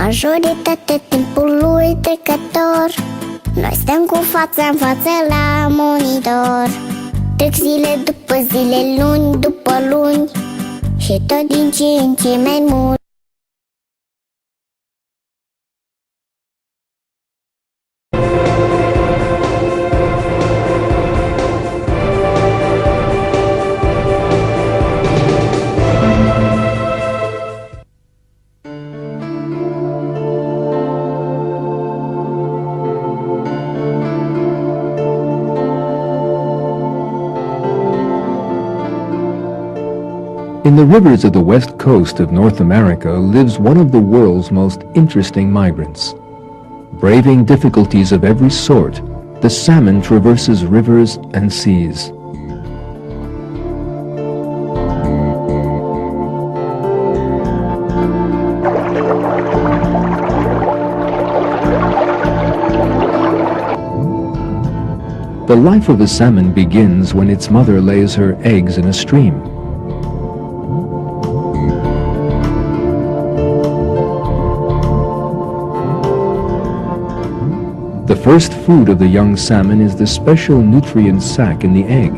Majoritatea timpului trecător, noi stăm cu fața în față la monitor. Trec zile după zile, luni după luni, și tot din ce în ce mai mult. In the rivers of the west coast of North America lives one of the world's most interesting migrants. Braving difficulties of every sort, the salmon traverses rivers and seas. The life of a salmon begins when its mother lays her eggs in a stream. The first food of the young salmon is the special nutrient sac in the egg.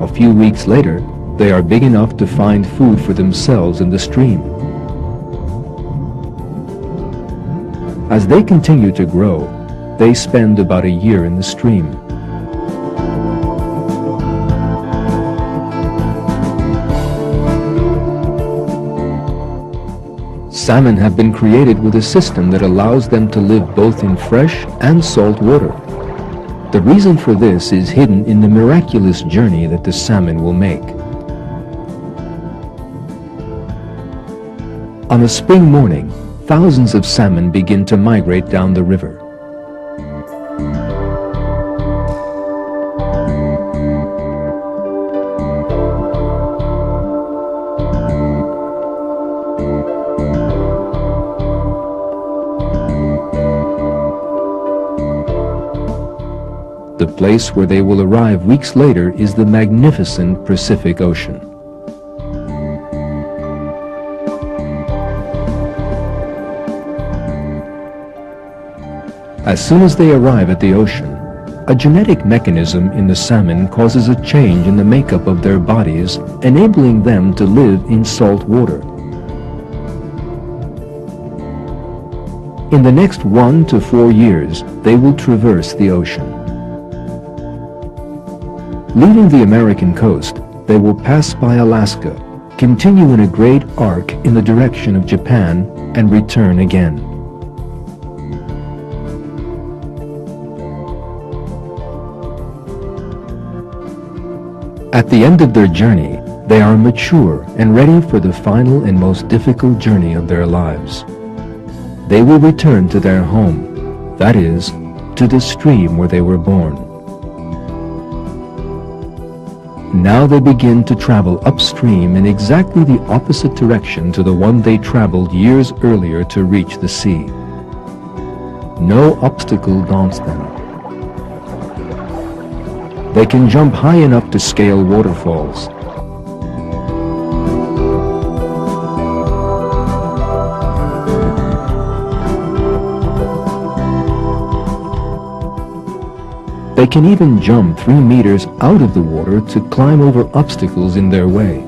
A few weeks later, they are big enough to find food for themselves in the stream. As they continue to grow, they spend about a year in the stream. Salmon have been created with a system that allows them to live both in fresh and salt water. The reason for this is hidden in the miraculous journey that the salmon will make. On a spring morning, thousands of salmon begin to migrate down the river. The place where they will arrive weeks later is the magnificent Pacific Ocean. As soon as they arrive at the ocean, a genetic mechanism in the salmon causes a change in the makeup of their bodies, enabling them to live in salt water. In the next 1 to 4 years, they will traverse the ocean. Leaving the American coast, they will pass by Alaska, continue in a great arc in the direction of Japan, and return again. At the end of their journey, they are mature and ready for the final and most difficult journey of their lives. They will return to their home, that is, to the stream where they were born. Now they begin to travel upstream in exactly the opposite direction to the one they traveled years earlier to reach the sea. No obstacle daunts them. They can jump high enough to scale waterfalls. They can even jump 3 meters out of the water to climb over obstacles in their way.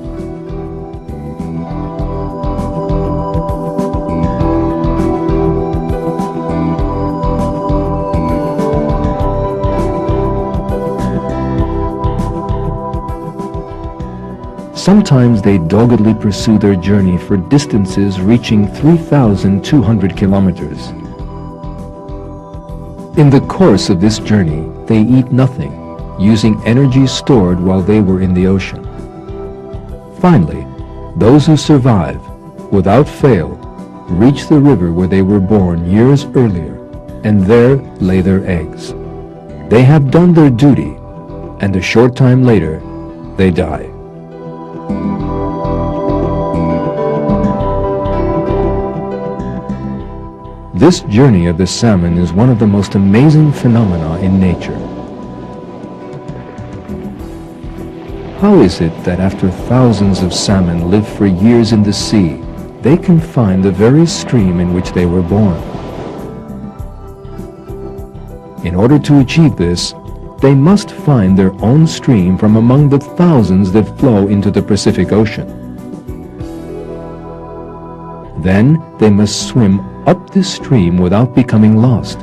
Sometimes they doggedly pursue their journey for distances reaching 3,200 kilometers. In the course of this journey, they eat nothing, using energy stored while they were in the ocean. Finally, those who survive, without fail, reach the river where they were born years earlier, and there lay their eggs. They have done their duty, and a short time later, they die. This journey of the salmon is one of the most amazing phenomena in nature. How is it that after thousands of salmon live for years in the sea, they can find the very stream in which they were born? In order to achieve this, they must find their own stream from among the thousands that flow into the Pacific Ocean. Then they must swim up this stream without becoming lost.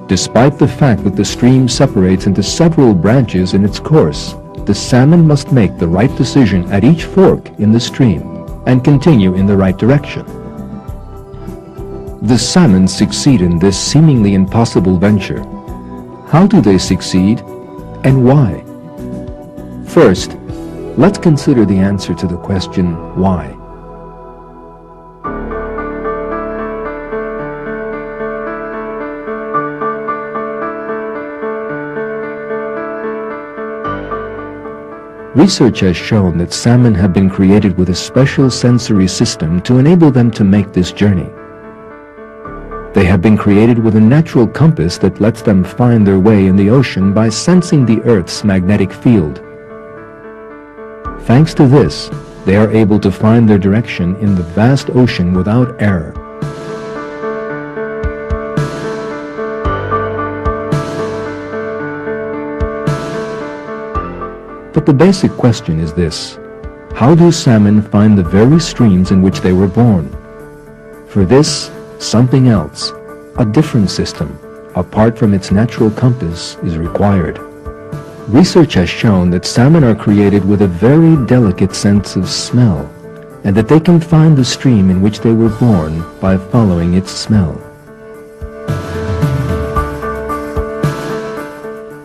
Despite the fact that the stream separates into several branches in its course, the salmon must make the right decision at each fork in the stream and continue in the right direction. The salmon succeed in this seemingly impossible venture. How do they succeed, and why? First, let's consider the answer to the question, why? Research has shown that salmon have been created with a special sensory system to enable them to make this journey. They have been created with a natural compass that lets them find their way in the ocean by sensing the Earth's magnetic field. Thanks to this, they are able to find their direction in the vast ocean without error. But the basic question is this: how do salmon find the very streams in which they were born? For this, something else, a different system, apart from its natural compass, is required. Research has shown that salmon are created with a very delicate sense of smell, and that they can find the stream in which they were born by following its smell.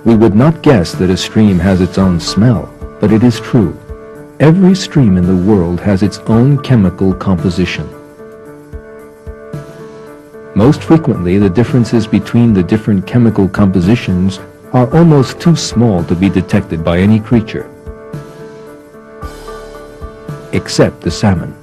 We would not guess that a stream has its own smell, but it is true. Every stream in the world has its own chemical composition. Most frequently, the differences between the different chemical compositions are almost too small to be detected by any creature, except the salmon.